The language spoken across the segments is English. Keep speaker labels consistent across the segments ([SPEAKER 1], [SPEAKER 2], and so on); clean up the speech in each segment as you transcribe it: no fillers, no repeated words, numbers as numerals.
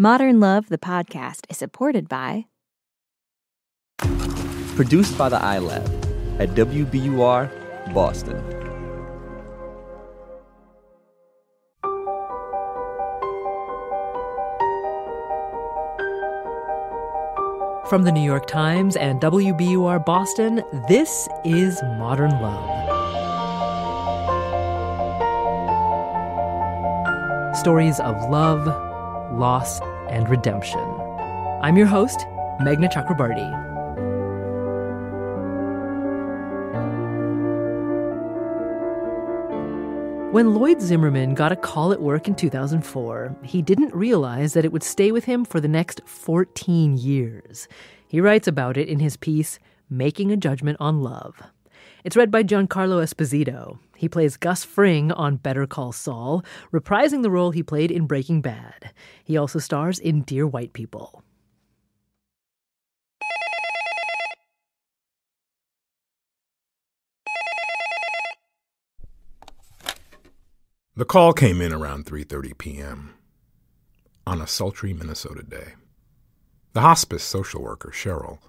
[SPEAKER 1] Modern Love, the podcast, is supported by...
[SPEAKER 2] Produced by the iLab at WBUR, Boston.
[SPEAKER 3] From the New York Times and WBUR Boston, this is Modern Love. Stories of love, loss, and redemption. I'm your host, Meghna Chakrabarty. When Lloyd Zimmerman got a call at work in 2004, he didn't realize that it would stay with him for the next 14 years. He writes about it in his piece, Making a Judgment on Love. It's read by Giancarlo Esposito. He plays Gus Fring on Better Call Saul, reprising the role he played in Breaking Bad. He also stars in Dear White People.
[SPEAKER 4] The call came in around 3:30 p.m. on a sultry Minnesota day. The hospice social worker, Cheryl,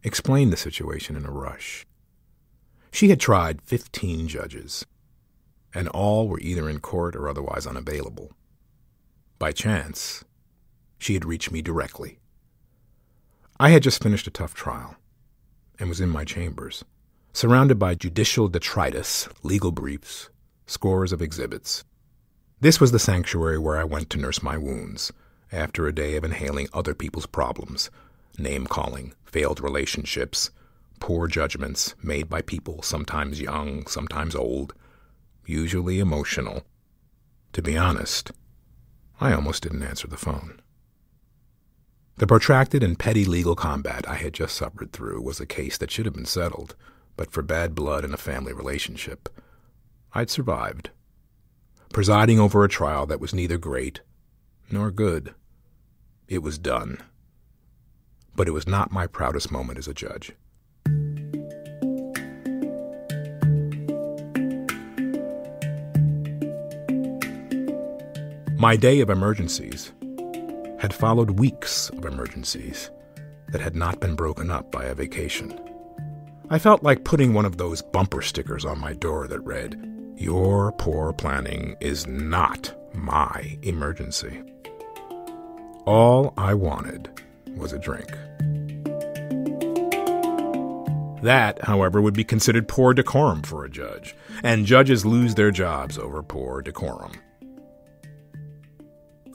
[SPEAKER 4] explained the situation in a rush. She had tried 15 judges, and all were either in court or otherwise unavailable. By chance, she had reached me directly. I had just finished a tough trial and was in my chambers, surrounded by judicial detritus, legal briefs, scores of exhibits. This was the sanctuary where I went to nurse my wounds after a day of inhaling other people's problems, name-calling, failed relationships, poor judgments made by people sometimes young, sometimes old, usually emotional. To be honest, I almost didn't answer the phone. The protracted and petty legal combat I had just suffered through was a case that should have been settled, but for bad blood in a family relationship, I'd survived, presiding over a trial that was neither great nor good. It was done. But it was not my proudest moment as a judge. My day of emergencies had followed weeks of emergencies that had not been broken up by a vacation. I felt like putting one of those bumper stickers on my door that read, "Your poor planning is not my emergency." All I wanted was a drink. That, however, would be considered poor decorum for a judge, and judges lose their jobs over poor decorum.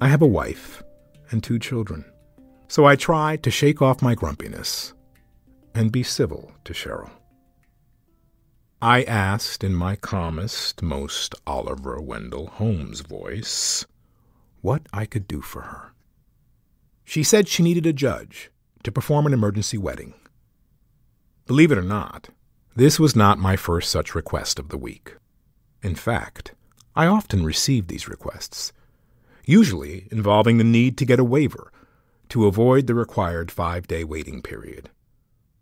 [SPEAKER 4] I have a wife and 2 children, so I tried to shake off my grumpiness and be civil to Cheryl. I asked in my calmest, most Oliver Wendell Holmes voice what I could do for her. She said she needed a judge to perform an emergency wedding. Believe it or not, this was not my first such request of the week. In fact, I often received these requests, usually involving the need to get a waiver to avoid the required 5-day waiting period.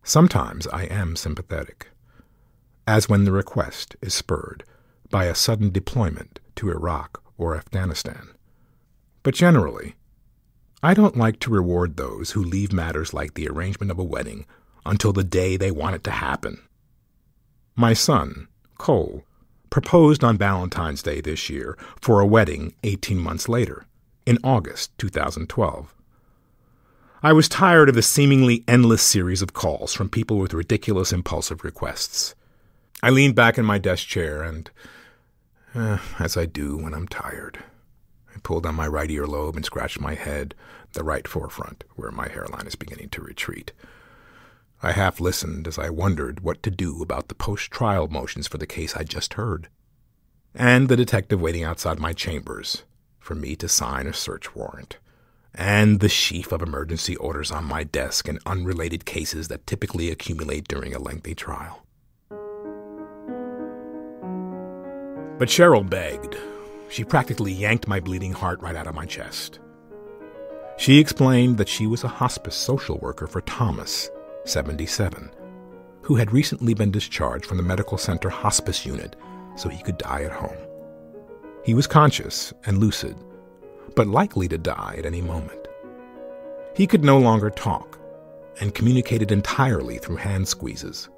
[SPEAKER 4] Sometimes I am sympathetic, as when the request is spurred by a sudden deployment to Iraq or Afghanistan. But generally, I don't like to reward those who leave matters like the arrangement of a wedding until the day they want it to happen. My son, Cole, proposed on Valentine's Day this year for a wedding 18 months later, in August 2012. I was tired of the seemingly endless series of calls from people with ridiculous impulsive requests. I leaned back in my desk chair and, as I do when I'm tired, I pulled on my right earlobe and scratched my head, the right forefront, where my hairline is beginning to retreat. I half listened as I wondered what to do about the post-trial motions for the case I'd just heard, and the detective waiting outside my chambers for me to sign a search warrant, and the sheaf of emergency orders on my desk and unrelated cases that typically accumulate during a lengthy trial. But Cheryl begged. She practically yanked my bleeding heart right out of my chest. She explained that she was a hospice social worker for Thomas, 77, who had recently been discharged from the medical center hospice unit so he could die at home. He was conscious and lucid, but likely to die at any moment. He could no longer talk and communicated entirely through hand squeezes.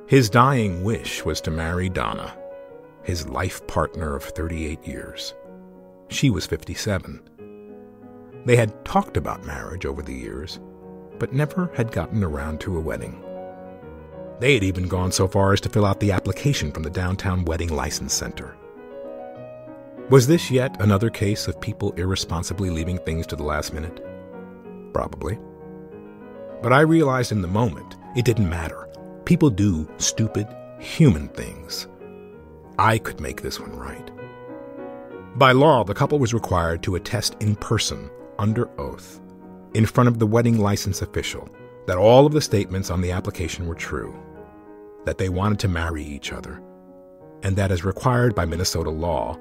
[SPEAKER 4] His dying wish was to marry Donna, his life partner of 38 years. She was 57. They had talked about marriage over the years, but never had gotten around to a wedding. They had even gone so far as to fill out the application from the downtown wedding license center. Was this yet another case of people irresponsibly leaving things to the last minute? Probably. But I realized in the moment it didn't matter. People do stupid, human things. I could make this one right. By law, the couple was required to attest in person, under oath, in front of the wedding license official, that all of the statements on the application were true, that they wanted to marry each other, and that as required by Minnesota law,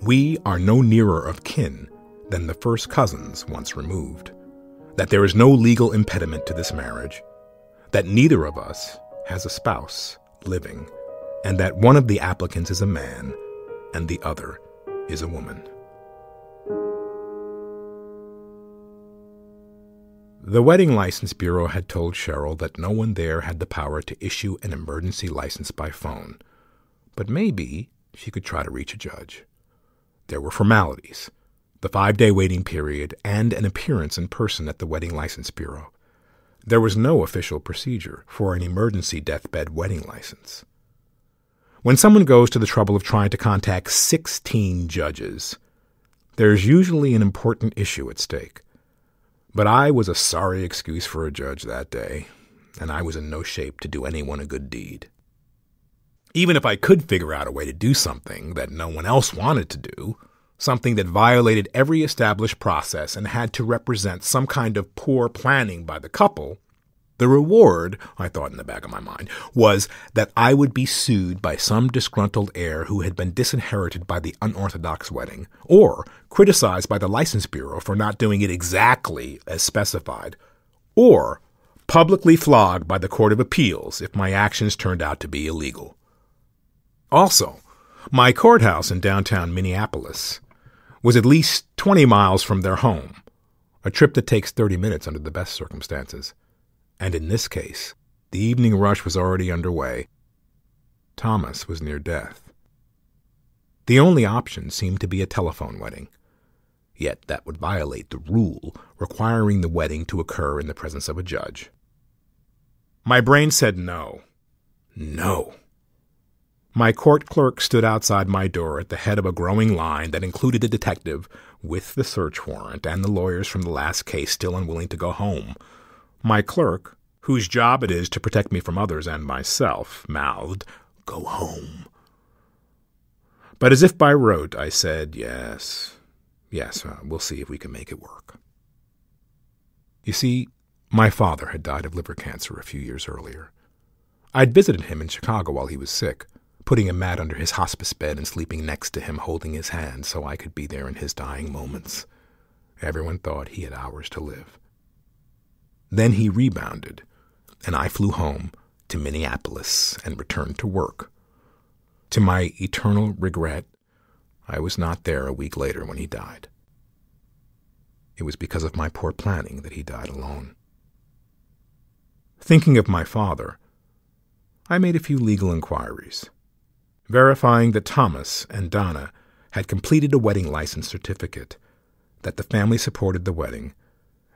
[SPEAKER 4] we are no nearer of kin than the first cousins once removed, that there is no legal impediment to this marriage, that neither of us has a spouse living, and that one of the applicants is a man and the other is a woman. The Wedding License Bureau had told Cheryl that no one there had the power to issue an emergency license by phone, but maybe she could try to reach a judge. There were formalities, the 5-day waiting period, and an appearance in person at the Wedding License Bureau. There was no official procedure for an emergency deathbed wedding license. When someone goes to the trouble of trying to contact 16 judges, there's usually an important issue at stake. But I was a sorry excuse for a judge that day, and I was in no shape to do anyone a good deed. Even if I could figure out a way to do something that no one else wanted to do, something that violated every established process and had to represent some kind of poor planning by the couple, the reward, I thought in the back of my mind, was that I would be sued by some disgruntled heir who had been disinherited by the unorthodox wedding, or criticized by the License Bureau for not doing it exactly as specified, or publicly flogged by the Court of Appeals if my actions turned out to be illegal. Also, my courthouse in downtown Minneapolis was at least 20 miles from their home, a trip that takes 30 minutes under the best circumstances. And in this case, the evening rush was already underway. Thomas was near death. The only option seemed to be a telephone wedding. Yet that would violate the rule requiring the wedding to occur in the presence of a judge. My brain said no. No. My court clerk stood outside my door at the head of a growing line that included a detective with the search warrant and the lawyers from the last case still unwilling to go home. My clerk, whose job it is to protect me from others and myself, mouthed, "Go home." But as if by rote, I said, yes, we'll see if we can make it work. You see, my father had died of liver cancer a few years earlier. I'd visited him in Chicago while he was sick, putting a mat under his hospice bed and sleeping next to him, holding his hand so I could be there in his dying moments. Everyone thought he had hours to live. Then he rebounded, and I flew home to Minneapolis and returned to work. To my eternal regret, I was not there a week later when he died. It was because of my poor planning that he died alone. Thinking of my father, I made a few legal inquiries, verifying that Thomas and Donna had completed a wedding license certificate, that the family supported the wedding,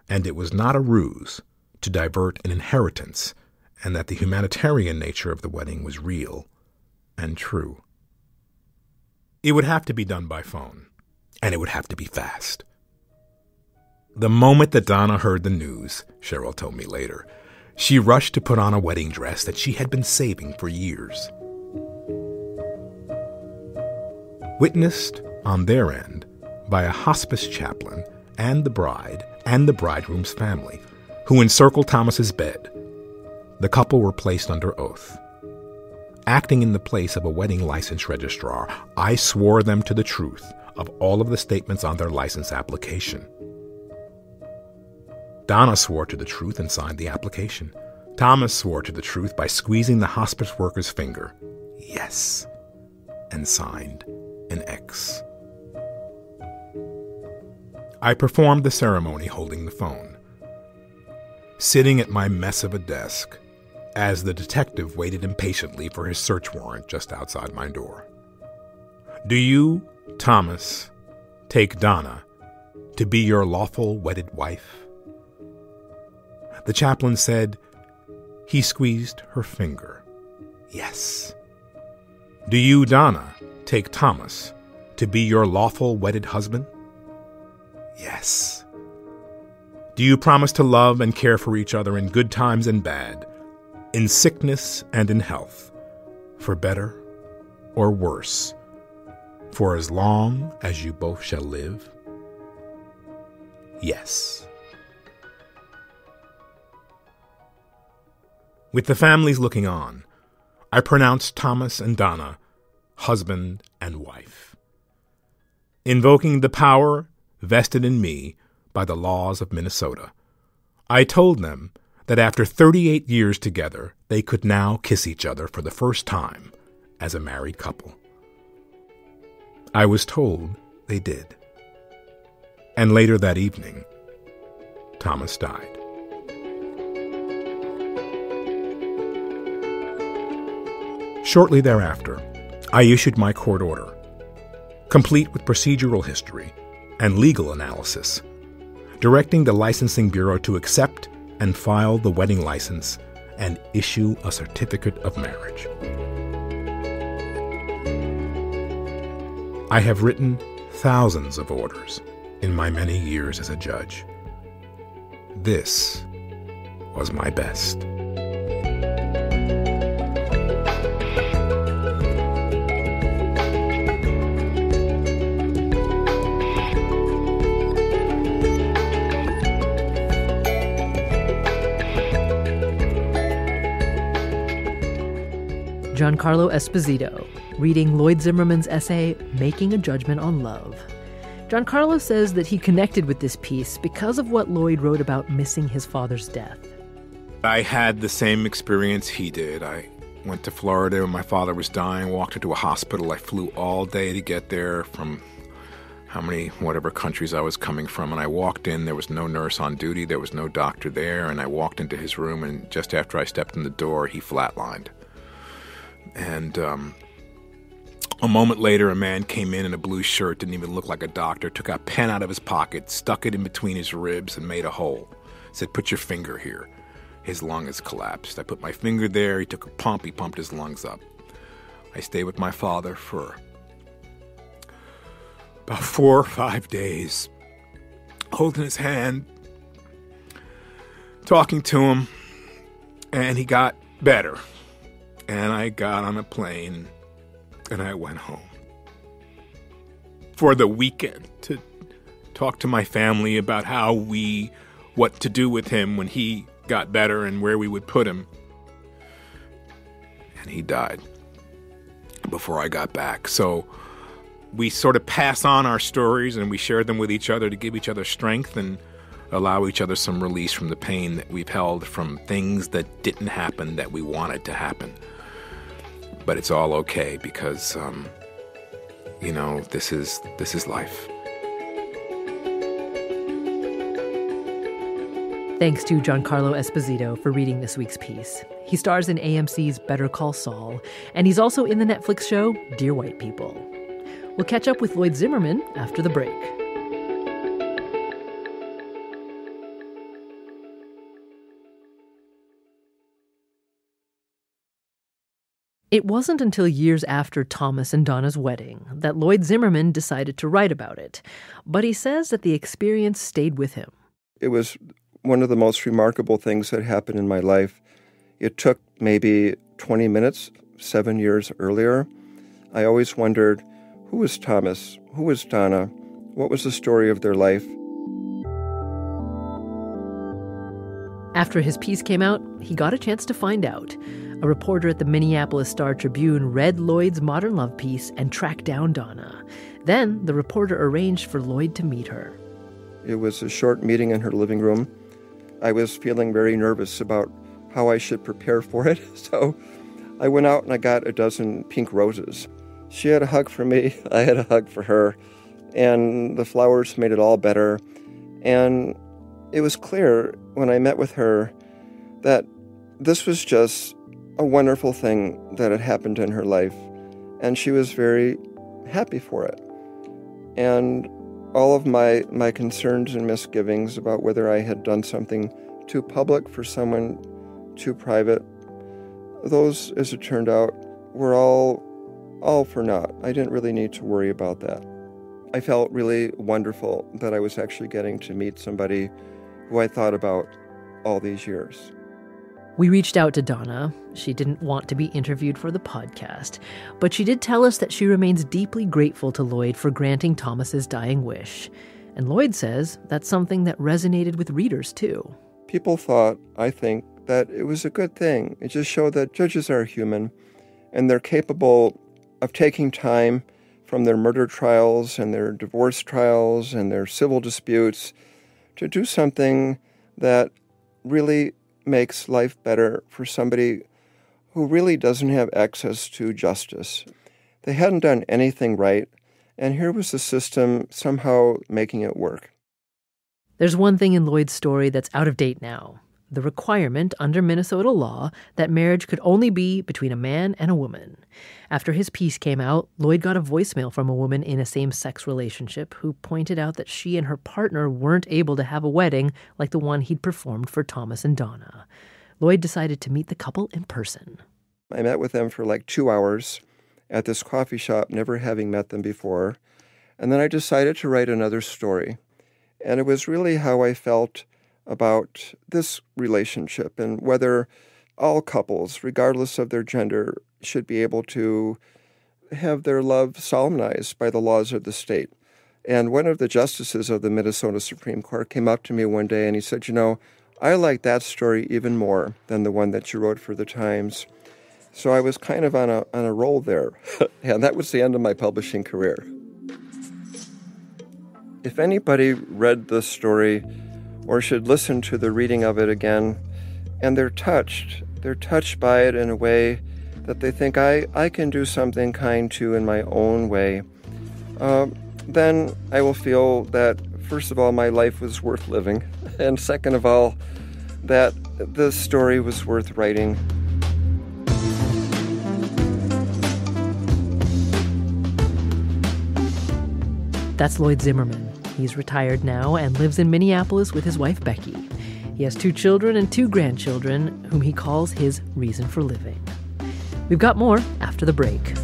[SPEAKER 4] and it was not a ruse to divert an inheritance, and that the humanitarian nature of the wedding was real and true. It would have to be done by phone, and it would have to be fast. The moment that Donna heard the news, Cheryl told me later, she rushed to put on a wedding dress that she had been saving for years. Witnessed on their end by a hospice chaplain and the bride and the bridegroom's family, who encircled Thomas's bed, the couple were placed under oath. Acting in the place of a wedding license registrar, I swore them to the truth of all of the statements on their license application. Donna swore to the truth and signed the application. Thomas swore to the truth by squeezing the hospice worker's finger. Yes, and signed an X. I performed the ceremony holding the phone, sitting at my mess of a desk as the detective waited impatiently for his search warrant just outside my door. Do you, Thomas, take Donna to be your lawful wedded wife? The chaplain said. He squeezed her finger. Yes. Do you, Donna, take Thomas to be your lawful wedded husband? Yes. Do you promise to love and care for each other in good times and bad, in sickness and in health, for better or worse, for as long as you both shall live? Yes. With the families looking on, I pronounced Thomas and Donna husband and wife, invoking the power vested in me by the laws of Minnesota. I told them that after 38 years together, they could now kiss each other for the first time as a married couple. I was told they did. And later that evening, Thomas died. Shortly thereafter, I issued my court order, complete with procedural history and legal analysis, directing the Licensing Bureau to accept and file the wedding license and issue a certificate of marriage. I have written thousands of orders in my many years as a judge. This was my best.
[SPEAKER 3] Giancarlo Esposito, reading Lloyd Zimmerman's essay, Making a Judgment on Love. Giancarlo says that he connected with this piece because of what Lloyd wrote about missing his father's death.
[SPEAKER 4] I had the same experience he did. I went to Florida when my father was dying, walked into a hospital. I flew all day to get there from whatever countries I was coming from. And I walked in, there was no nurse on duty, there was no doctor there. And I walked into his room, and just after I stepped in the door, he flatlined. And a moment later, a man came in a blue shirt, didn't even look like a doctor, took a pen out of his pocket, stuck it in between his ribs, and made a hole. Said, "Put your finger here." His lung has collapsed. I put my finger there. He took a pump. He pumped his lungs up. I stayed with my father for about 4 or 5 days, holding his hand, talking to him, and he got better. And I got on a plane, and I went home for the weekend to talk to my family about what to do with him when he got better and where we would put him. And he died before I got back. So we sort of pass on our stories, and we share them with each other to give each other strength and allow each other some release from the pain that we've held from things that didn't happen that we wanted to happen. But it's all okay because, this is life.
[SPEAKER 3] Thanks to Giancarlo Esposito for reading this week's piece. He stars in AMC's Better Call Saul, and he's also in the Netflix show Dear White People. We'll catch up with Lloyd Zimmerman after the break. It wasn't until years after Thomas and Donna's wedding that Lloyd Zimmerman decided to write about it, but he says that the experience stayed with him.
[SPEAKER 5] It was one of the most remarkable things that happened in my life. It took maybe 20 minutes, 7 years earlier. I always wondered, who was Thomas? Who was Donna? What was the story of their life?
[SPEAKER 3] After his piece came out, he got a chance to find out. A reporter at the Minneapolis Star-Tribune read Lloyd's Modern Love piece and tracked down Donna. Then the reporter arranged for Lloyd to meet her.
[SPEAKER 5] It was a short meeting in her living room. I was feeling very nervous about how I should prepare for it, so I went out and I got a dozen pink roses. She had a hug for me, I had a hug for her, and the flowers made it all better. And it was clear when I met with her that this was just a wonderful thing that had happened in her life, and she was very happy for it. And all of my concerns and misgivings about whether I had done something too public for someone too private, those, as it turned out, were all for naught. I didn't really need to worry about that. I felt really wonderful that I was actually getting to meet somebody who I thought about all these years.
[SPEAKER 3] We reached out to Donna. She didn't want to be interviewed for the podcast, but she did tell us that she remains deeply grateful to Lloyd for granting Thomas's dying wish. And Lloyd says that's something that resonated with readers, too.
[SPEAKER 5] People thought, I think, that it was a good thing. It just showed that judges are human, and they're capable of taking time from their murder trials and their divorce trials and their civil disputes to do something that really makes life better for somebody who really doesn't have access to justice. They hadn't done anything right, and here was the system somehow making it work.
[SPEAKER 3] There's one thing in Lloyd's story that's out of date now. The requirement under Minnesota law that marriage could only be between a man and a woman. After his piece came out, Lloyd got a voicemail from a woman in a same-sex relationship who pointed out that she and her partner weren't able to have a wedding like the one he'd performed for Thomas and Donna. Lloyd decided to meet the couple in person.
[SPEAKER 5] I met with them for like 2 hours at this coffee shop, never having met them before. And then I decided to write another story. And it was really how I felt about this relationship and whether all couples, regardless of their gender, should be able to have their love solemnized by the laws of the state. And one of the justices of the Minnesota Supreme Court came up to me one day and he said, I like that story even more than the one that you wrote for the Times. So I was kind of on a roll there. And that was the end of my publishing career. If anybody read this story or should listen to the reading of it again, and they're touched by it in a way that they think I can do something kind to in my own way, then I will feel that, first of all, my life was worth living, and second of all, that the story was worth writing.
[SPEAKER 3] That's Lloyd Zimmerman. He's retired now and lives in Minneapolis with his wife, Becky. He has 2 children and 2 grandchildren, whom he calls his reason for living. We've got more after the break.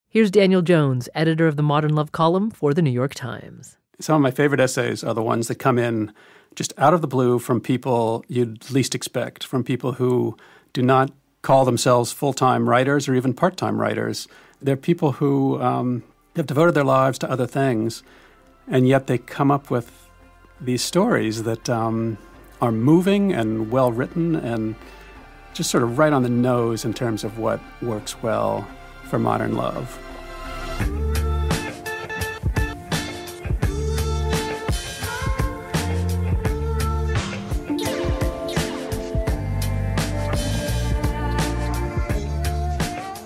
[SPEAKER 3] Here's Daniel Jones, editor of the Modern Love column for the New York Times.
[SPEAKER 6] Some of my favorite essays are the ones that come in just out of the blue from people you'd least expect, from people who do not call themselves full-time writers or even part-time writers. They're people who have devoted their lives to other things, and yet they come up with these stories that are moving and well-written and just sort of right on the nose in terms of what works well for modern love.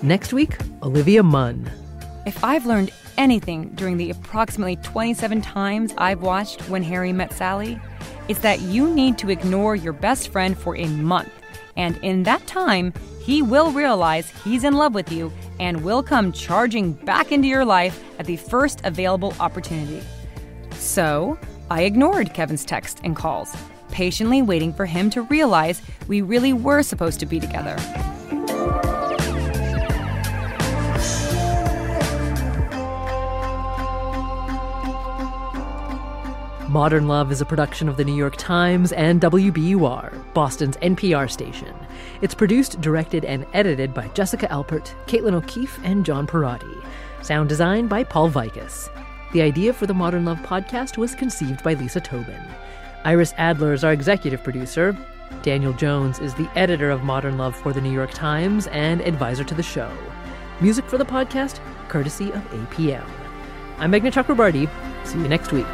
[SPEAKER 3] Next week, Olivia Munn.
[SPEAKER 7] If I've learned anything during the approximately 27 times I've watched When Harry Met Sally, it's that you need to ignore your best friend for a month. And in that time, he will realize he's in love with you and will come charging back into your life at the first available opportunity. So, I ignored Kevin's texts and calls, patiently waiting for him to realize we really were supposed to be together.
[SPEAKER 3] Modern Love is a production of the New York Times and WBUR, Boston's NPR station. It's produced, directed, and edited by Jessica Alpert, Caitlin O'Keefe, and John Perotti. Sound design by Paul Vikas. The idea for the Modern Love podcast was conceived by Lisa Tobin. Iris Adler is our executive producer. Daniel Jones is the editor of Modern Love for the New York Times and advisor to the show. Music for the podcast, courtesy of APM. I'm Meghna Chakrabarty. See you next week.